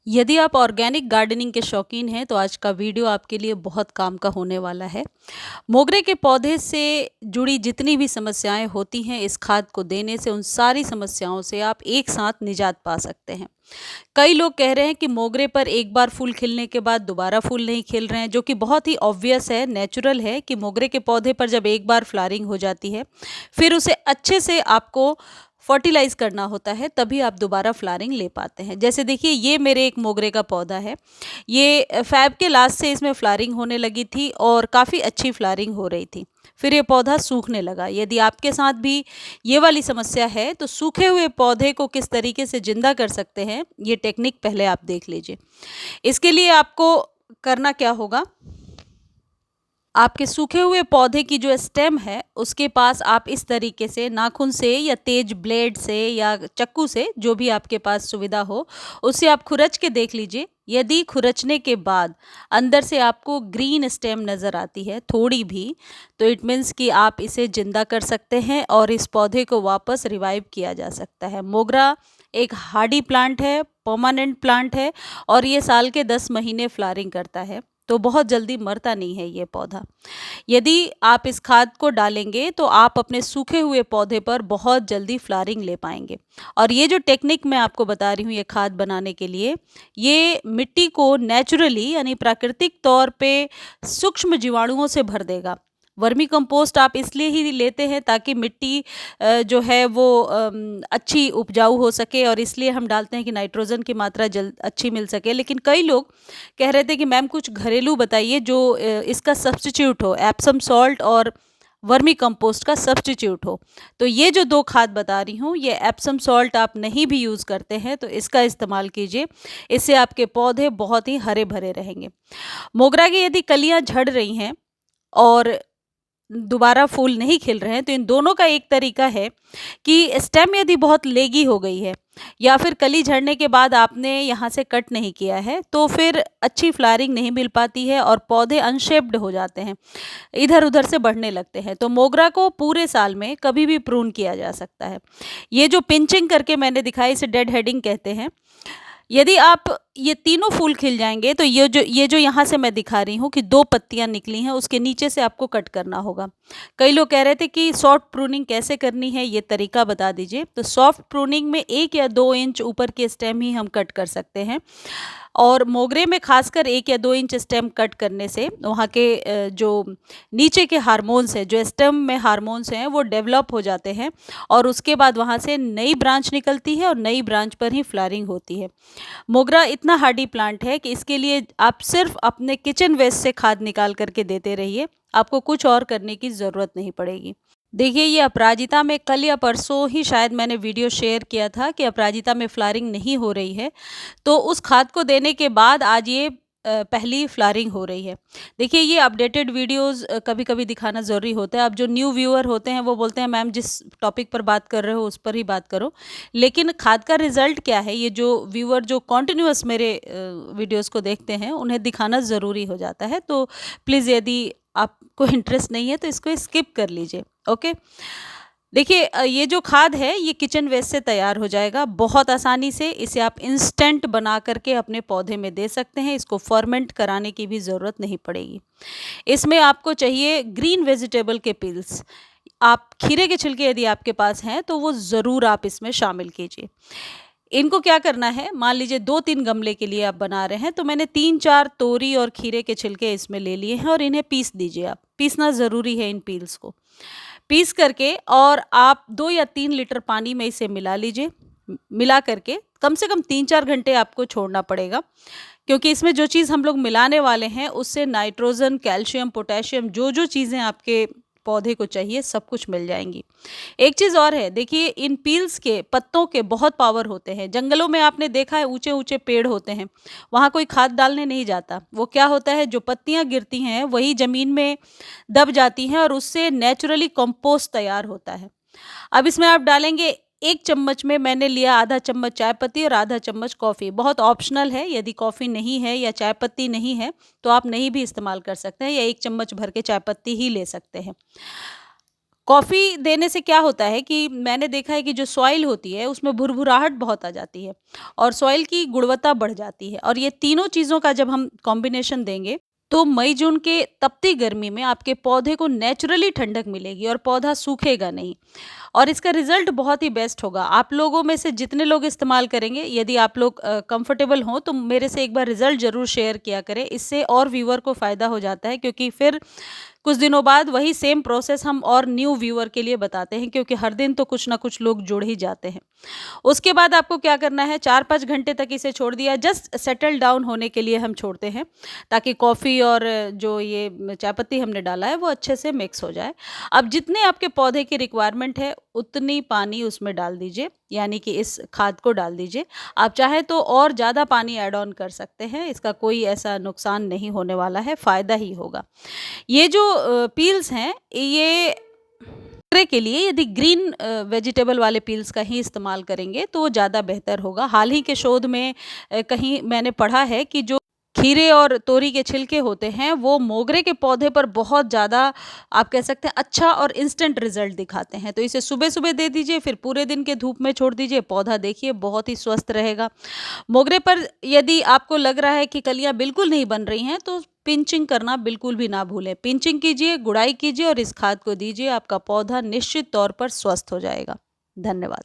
यदि आप organic gardening के शौकीन हैं तो आज का वीडियो आपके लिए बहुत काम का होने वाला है। मोगरे के पौधे से जुड़ी जितनी भी समस्याएं होती हैं, इस खाद को देने से उन सारी समस्याओं से आप एक साथ निजात पा सकते हैं। कई लोग कह रहे हैं कि मोगरे पर एक बार फूल खिलने के बाद दोबारा फूल नहीं खिल रहे हैं, जो कि बहुत ही ऑब्वियस है, नेचुरल है कि मोगरे के पौधे पर जब एक बार फ्लावरिंग हो जाती है, फिर उसे अच्छे से आपको फर्टिलाइज करना होता है, तभी आप दोबारा फ्लावरिंग ले पाते हैं। जैसे देखिए, ये मेरे एक मोगरे का पौधा है। ये फ़ैब के लास्ट से इसमें फ्लावरिंग होने लगी थी और काफ़ी अच्छी फ्लावरिंग हो रही थी। फिर ये पौधा सूखने लगा। यदि आपके साथ भी ये वाली समस्या है तो सूखे हुए पौधे को किस तरीके से जिंदा कर सकते हैं, ये टेक्निक पहले आप देख लीजिए। इसके लिए आपको करना क्या होगा, आपके सूखे हुए पौधे की जो स्टेम है उसके पास आप इस तरीके से नाखून से या तेज ब्लेड से या चक्कू से, जो भी आपके पास सुविधा हो, उससे आप खुरच के देख लीजिए। यदि खुरचने के बाद अंदर से आपको ग्रीन स्टेम नज़र आती है थोड़ी भी, तो इट मीन्स कि आप इसे जिंदा कर सकते हैं और इस पौधे को वापस रिवाइव किया जा सकता है। मोगरा एक हार्डी प्लांट है, परमानेंट प्लांट है और ये साल के 10 महीने फ्लावरिंग करता है, तो बहुत जल्दी मरता नहीं है ये पौधा। यदि आप इस खाद को डालेंगे तो आप अपने सूखे हुए पौधे पर बहुत जल्दी फ्लावरिंग ले पाएंगे। और ये जो टेक्निक मैं आपको बता रही हूँ ये खाद बनाने के लिए, ये मिट्टी को नेचुरली यानी प्राकृतिक तौर पे सूक्ष्म जीवाणुओं से भर देगा। वर्मी कंपोस्ट आप इसलिए ही लेते हैं ताकि मिट्टी जो है वो अच्छी उपजाऊ हो सके, और इसलिए हम डालते हैं कि नाइट्रोजन की मात्रा जल्द अच्छी मिल सके। लेकिन कई लोग कह रहे थे कि मैम कुछ घरेलू बताइए जो इसका सब्स्टिट्यूट हो, एप्सम सॉल्ट और वर्मी कंपोस्ट का सब्स्टिट्यूट हो। तो ये जो दो खाद बता रही हूँ, ये एप्सम सॉल्ट आप नहीं भी यूज़ करते हैं तो इसका इस्तेमाल कीजिए। इससे आपके पौधे बहुत ही हरे भरे रहेंगे। मोगरा की यदि कलियाँ झड़ रही हैं और दोबारा फूल नहीं खिल रहे हैं, तो इन दोनों का एक तरीका है कि स्टेम यदि बहुत लेगी हो गई है या फिर कली झड़ने के बाद आपने यहाँ से कट नहीं किया है, तो फिर अच्छी फ्लावरिंग नहीं मिल पाती है और पौधे अनशेप्ड हो जाते हैं, इधर उधर से बढ़ने लगते हैं। तो मोगरा को पूरे साल में कभी भी प्रून किया जा सकता है। ये जो पिंचिंग करके मैंने दिखाई, इसे डेड हेडिंग कहते हैं। यदि आप ये तीनों फूल खिल जाएंगे तो ये जो यहाँ से मैं दिखा रही हूँ कि दो पत्तियाँ निकली हैं, उसके नीचे से आपको कट करना होगा। कई लोग कह रहे थे कि सॉफ्ट प्रूनिंग कैसे करनी है, ये तरीका बता दीजिए। तो सॉफ्ट प्रूनिंग में 1 या 2 इंच ऊपर के स्टेम ही हम कट कर सकते हैं। और मोगरे में खासकर 1 या 2 इंच स्टेम कट करने से वहाँ के जो नीचे के हार्मोन्स हैं, जो स्टेम में हार्मोन्स हैं, वो डेवलप हो जाते हैं और उसके बाद वहाँ से नई ब्रांच निकलती है और नई ब्रांच पर ही फ्लावरिंग होती है। मोगरा इतना हार्डी प्लांट है कि इसके लिए आप सिर्फ अपने किचन वेस्ट से खाद निकाल करके देते रहिए, आपको कुछ और करने की ज़रूरत नहीं पड़ेगी। देखिए, ये अपराजिता में कल या परसों ही शायद मैंने वीडियो शेयर किया था कि अपराजिता में फ्लावरिंग नहीं हो रही है, तो उस खाद को देने के बाद आज ये पहली फ्लावरिंग हो रही है। देखिए, ये अपडेटेड वीडियोस कभी-कभी दिखाना ज़रूरी होता है। अब जो न्यू व्यूअर होते हैं वो बोलते हैं मैम जिस टॉपिक पर बात कर रहे हो उस पर ही बात करो। लेकिन खाद का रिज़ल्ट क्या है, ये जो व्यूअर जो कंटिन्यूअस मेरे वीडियोस को देखते हैं उन्हें दिखाना ज़रूरी हो जाता है। तो प्लीज़ यदि आपको इंटरेस्ट नहीं है तो इसको स्किप कर लीजिए। ओके। देखिए, ये जो खाद है ये किचन वेस्ट से तैयार हो जाएगा बहुत आसानी से। इसे आप इंस्टेंट बना करके अपने पौधे में दे सकते हैं, इसको फर्मेंट कराने की भी ज़रूरत नहीं पड़ेगी। इसमें आपको चाहिए ग्रीन वेजिटेबल के पील्स। आप खीरे के छिलके यदि आपके पास हैं तो वो ज़रूर आप इसमें शामिल कीजिए। इनको क्या करना है, मान लीजिए 2-3 गमले के लिए आप बना रहे हैं, तो मैंने 3-4 तोरी और खीरे के छिलके इसमें ले लिए हैं और इन्हें पीस दीजिए। आप पीसना ज़रूरी है इन पील्स को। पीस करके और आप 2 या 3 लीटर पानी में इसे मिला लीजिए। मिला करके कम से कम 3-4 घंटे आपको छोड़ना पड़ेगा, क्योंकि इसमें जो चीज़ हम लोग मिलाने वाले हैं उससे नाइट्रोजन, कैल्शियम, पोटेशियम, जो-जो चीज़ें आपके पौधे को चाहिए सब कुछ मिल जाएँगी। एक चीज़ और है, देखिए इन पील्स के पत्तों के बहुत पावर होते हैं। जंगलों में आपने देखा है ऊँचे-ऊँचे पेड़ होते हैं, वहाँ कोई खाद डालने नहीं जाता। वो क्या होता है, जो पत्तियाँ गिरती हैं वही ज़मीन में दब जाती हैं और उससे नेचुरली कंपोस्ट तैयार होता है। अब इसमें आप डालेंगे 1 चम्मच में मैंने लिया आधा चम्मच चाय पत्ती और आधा चम्मच कॉफ़ी। बहुत ऑप्शनल है, यदि कॉफ़ी नहीं है या चाय पत्ती नहीं है तो आप नहीं भी इस्तेमाल कर सकते हैं या 1 चम्मच भर के चाय पत्ती ही ले सकते हैं। कॉफ़ी देने से क्या होता है कि मैंने देखा है कि जो सॉइल होती है उसमें भुरभुराहट बहुत आ जाती है और सॉइल की गुणवत्ता बढ़ जाती है, और ये तीनों चीज़ों का जब हम कॉम्बिनेशन देंगे तो मई जून के तपती गर्मी में आपके पौधे को नेचुरली ठंडक मिलेगी और पौधा सूखेगा नहीं। और इसका रिजल्ट बहुत ही बेस्ट होगा। आप लोगों में से जितने लोग इस्तेमाल करेंगे, यदि आप लोग कंफर्टेबल हों तो मेरे से एक बार रिजल्ट ज़रूर शेयर किया करें। इससे और व्यूअर को फ़ायदा हो जाता है, क्योंकि फिर कुछ दिनों बाद वही सेम प्रोसेस हम और न्यू व्यूअर के लिए बताते हैं, क्योंकि हर दिन तो कुछ ना कुछ लोग जुड़ ही जाते हैं। उसके बाद आपको क्या करना है, 4-5 घंटे तक इसे छोड़ दिया, जस्ट सेटल डाउन होने के लिए हम छोड़ते हैं, ताकि कॉफ़ी और जो ये चाय पत्ती हमने डाला है वो अच्छे से मिक्स हो जाए। अब जितने आपके पौधे की रिक्वायरमेंट है उतनी पानी उसमें डाल दीजिए, यानी कि इस खाद को डाल दीजिए। आप चाहें तो और ज़्यादा पानी ऐड ऑन कर सकते हैं, इसका कोई ऐसा नुकसान नहीं होने वाला है, फ़ायदा ही होगा। ये जो पील्स हैं, ये मोगरे के लिए यदि ग्रीन वेजिटेबल वाले पील्स का ही इस्तेमाल करेंगे तो वो ज़्यादा बेहतर होगा। हाल ही के शोध में कहीं मैंने पढ़ा है कि जो खीरे और तोरी के छिलके होते हैं वो मोगरे के पौधे पर बहुत ज़्यादा, आप कह सकते हैं, अच्छा और इंस्टेंट रिजल्ट दिखाते हैं। तो इसे सुबह-सुबह दे दीजिए, फिर पूरे दिन के धूप में छोड़ दीजिए, पौधा देखिए बहुत ही स्वस्थ रहेगा। मोगरे पर यदि आपको लग रहा है कि कलियाँ बिल्कुल नहीं बन रही हैं, तो पिंचिंग करना बिल्कुल भी ना भूलें। पिंचिंग कीजिए, गुड़ाई कीजिए और इस खाद को दीजिए, आपका पौधा निश्चित तौर पर स्वस्थ हो जाएगा। धन्यवाद।